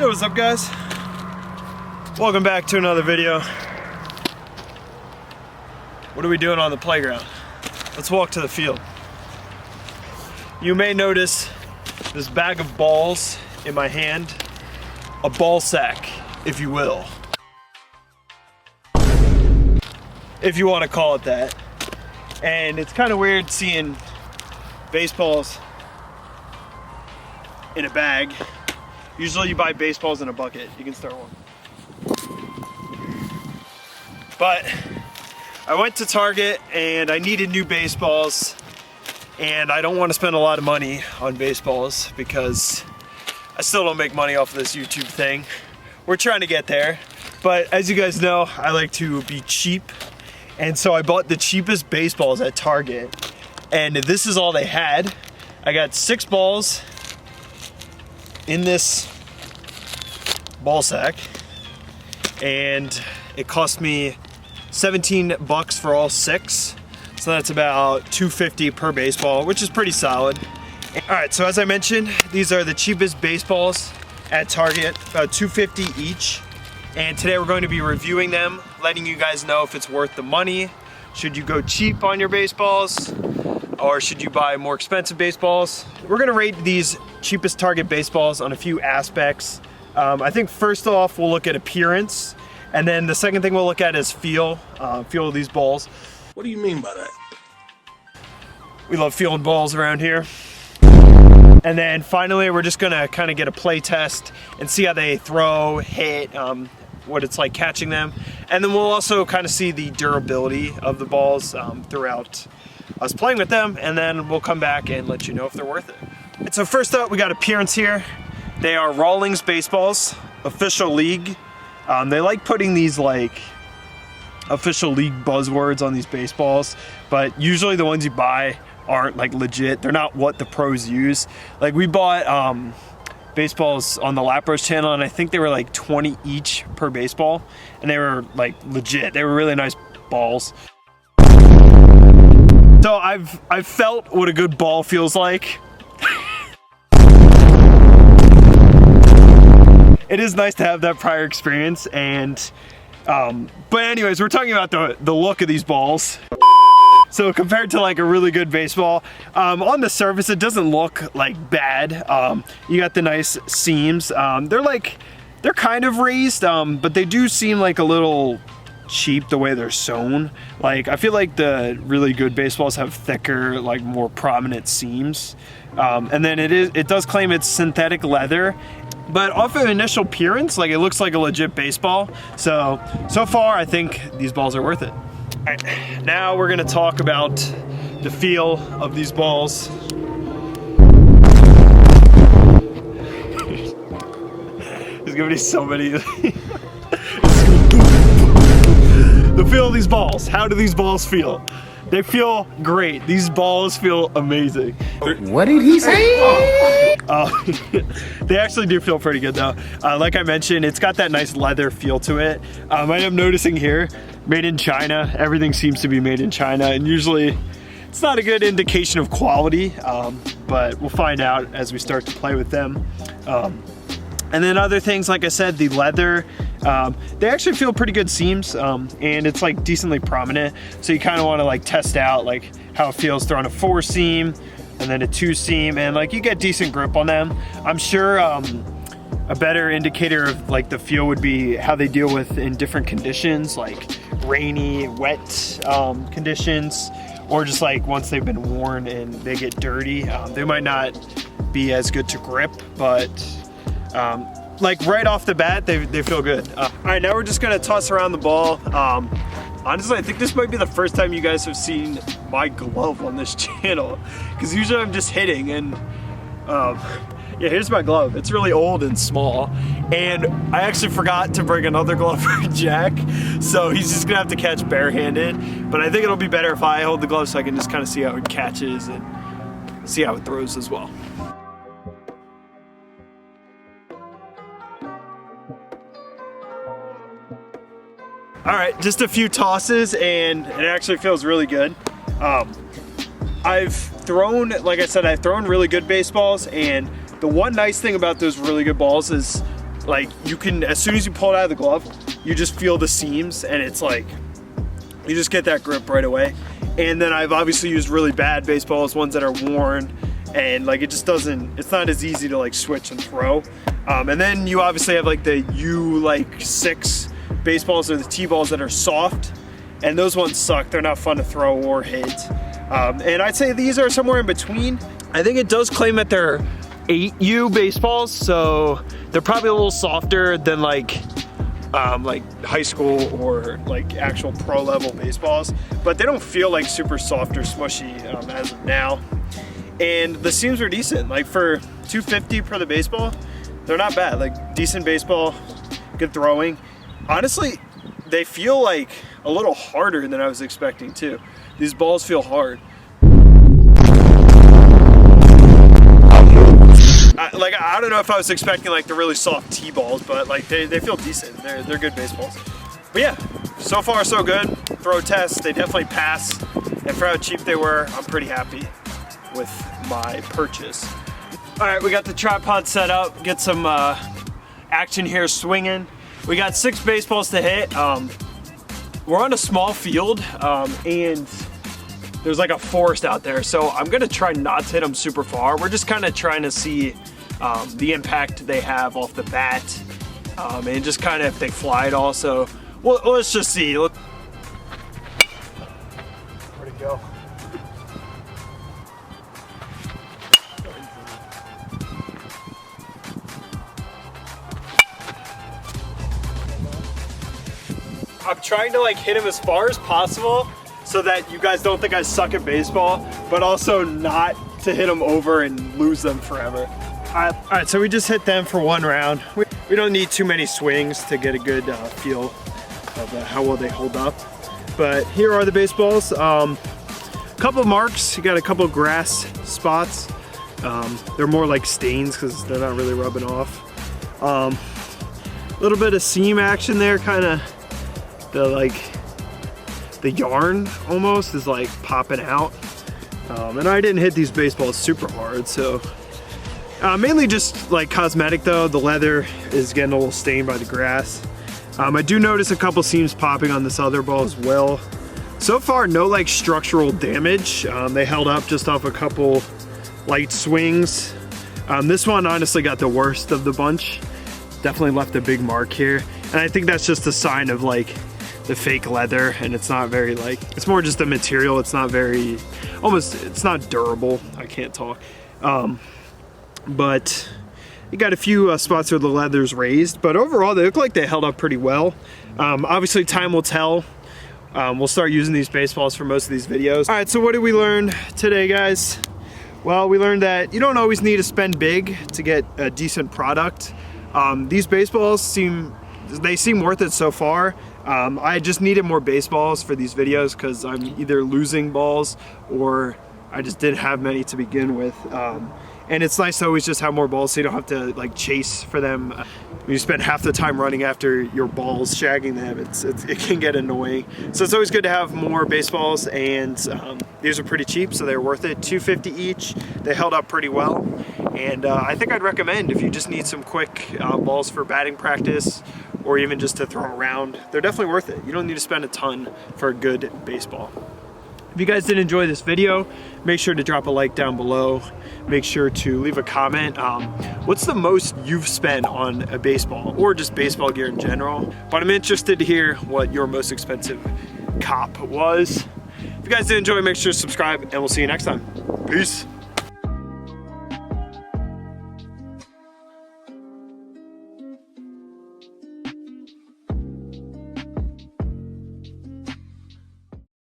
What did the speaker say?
Yo, what's up guys? Welcome back to another video. What are we doing on the playground? Let's walk to the field. You may notice this bag of balls in my hand, a ball sack, if you will. If you want to call it that. And it's kind of weird seeing baseballs in a bag. Usually you buy baseballs in a bucket. You can start one. But I went to Target and I needed new baseballs, and I don't want to spend a lot of money on baseballs because I still don't make money off of this YouTube thing. We're trying to get there, but as you guys know, I like to be cheap, and so I bought the cheapest baseballs at Target, and this is all they had. I got 6 balls in this ball sack, and it cost me 17 bucks for all 6. So that's about $2.50 per baseball, which is pretty solid. All right, so as I mentioned, these are the cheapest baseballs at Target, about $2.50 each. And today we're going to be reviewing them, letting you guys know if it's worth the money. Should you go cheap on your baseballs, or should you buy more expensive baseballs? We're gonna rate these cheapest Target baseballs on a few aspects. I think first off, we'll look at appearance. And then the second thing we'll look at is feel of these balls. What do you mean by that? We love feeling balls around here. And then finally, we're just gonna kind of get a play test and see how they throw, hit, what it's like catching them. And then we'll also kind of see the durability of the balls throughout us playing with them. And then we'll come back and let you know if they're worth it. And so first up, we got appearance here. They are Rawlings baseballs, official league. They like putting these like official league buzzwords on these baseballs, but usually the ones you buy aren't like legit. They're not what the pros use. Like we bought baseballs on the Lapp channel, and I think they were like 20 each per baseball, and they were like legit. They were really nice balls. So I've felt what a good ball feels like. It is nice to have that prior experience, and but anyways, we're talking about the look of these balls. So compared to like a really good baseball, on the surface it doesn't look like bad. You got the nice seams. They're kind of raised, but they do seem like a little cheap the way they're sewn. Like I feel like the really good baseballs have thicker, like more prominent seams. And then it does claim it's synthetic leather. But off of initial appearance, like it looks like a legit baseball. So far, I think these balls are worth it. All right, now we're gonna talk about the feel of these balls. There's gonna be so many. The feel of these balls. How do these balls feel? They feel great. These balls feel amazing. What did he say? They actually do feel pretty good though. Like I mentioned, it's got that nice leather feel to it. I am noticing here, made in China. Everything seems to be made in China, and usually it's not a good indication of quality, but we'll find out as we start to play with them. And then other things, like I said, the leather, they actually feel pretty good seams, and it's like decently prominent. So you kind of want to like test out like how it feels throwing a 4 seam and then a 2 seam, and like you get decent grip on them. I'm sure a better indicator of like the feel would be how they deal with in different conditions, like rainy, wet conditions, or just like once they've been worn and they get dirty, they might not be as good to grip, but like right off the bat, they feel good. All right, now we're just gonna toss around the ball. Honestly, I think this might be the first time you guys have seen my glove on this channel, because usually I'm just hitting, and yeah, here's my glove. It's really old and small, and I actually forgot to bring another glove for Jack, so he's just gonna have to catch barehanded. But I think it'll be better if I hold the glove so I can just kind of see how it catches and see how it throws as well. All right, just a few tosses and it actually feels really good. I've thrown, like I said, I've thrown really good baseballs, and the one nice thing about those really good balls is like you can, as soon as you pull it out of the glove, you just feel the seams, and it's like, you just get that grip right away. And then I've obviously used really bad baseballs, ones that are worn, and like it just doesn't, it's not as easy to like switch and throw. And then you obviously have like the U6 baseballs, or the T-balls that are soft, and those ones suck. They're not fun to throw or hit. And I'd say these are somewhere in between. I think it does claim that they're 8U baseballs, so they're probably a little softer than like high school or like actual pro level baseballs, but they don't feel like super soft or smushy as of now. And the seams are decent, like for $250 per the baseball, they're not bad. Like decent baseball, good throwing. Honestly, they feel like a little harder than I was expecting too. These balls feel hard. I don't know if I was expecting like the really soft T-balls, but like they feel decent. They're good baseballs. But yeah, so far so good. Throw tests, they definitely pass. And for how cheap they were, I'm pretty happy with my purchase. All right, we got the tripod set up. Get some action here swinging. We got 6 baseballs to hit. We're on a small field, and there's like a forest out there, so I'm gonna try not to hit them super far. We're just kind of trying to see the impact they have off the bat, and just kind of if they fly at all. So let's just see. Where'd it go? I'm trying to like hit him as far as possible so that you guys don't think I suck at baseball, but also not to hit them over and lose them forever. All right, so we just hit them for 1 round. We don't need too many swings to get a good feel of how well they hold up. But here are the baseballs. Couple marks, you got a couple grass spots. They're more like stains because they're not really rubbing off. A little bit of seam action there, kind of the yarn almost is like popping out. And I didn't hit these baseballs super hard, so mainly just like cosmetic though. The leather is getting a little stained by the grass. I do notice a couple seams popping on this other ball as well. So far, no like structural damage. They held up just off a couple light swings. This one honestly got the worst of the bunch. Definitely left a big mark here. And I think that's just a sign of like the fake leather, and it's not very like, it's more just the material. It's not very, it's not durable. I can't talk. But you got a few spots where the leather's raised, but overall they look like they held up pretty well. Obviously time will tell. We'll start using these baseballs for most of these videos. All right, so what did we learn today, guys? Well, we learned that you don't always need to spend big to get a decent product. These baseballs seem worth it so far. I just needed more baseballs for these videos because I'm either losing balls or I just didn't have many to begin with. And it's nice to always just have more balls so you don't have to like chase for them. You spend half the time running after your balls, shagging them. It can get annoying. So it's always good to have more baseballs, and these are pretty cheap, so they're worth it. $250 each. They held up pretty well. And I think I'd recommend if you just need some quick balls for batting practice or even just to throw around, they're definitely worth it. You don't need to spend a ton for a good baseball. If you guys did enjoy this video, make sure to drop a like down below. Make sure to leave a comment. What's the most you've spent on a baseball or just baseball gear in general? But I'm interested to hear what your most expensive cop was. If you guys did enjoy, make sure to subscribe, and we'll see you next time. Peace.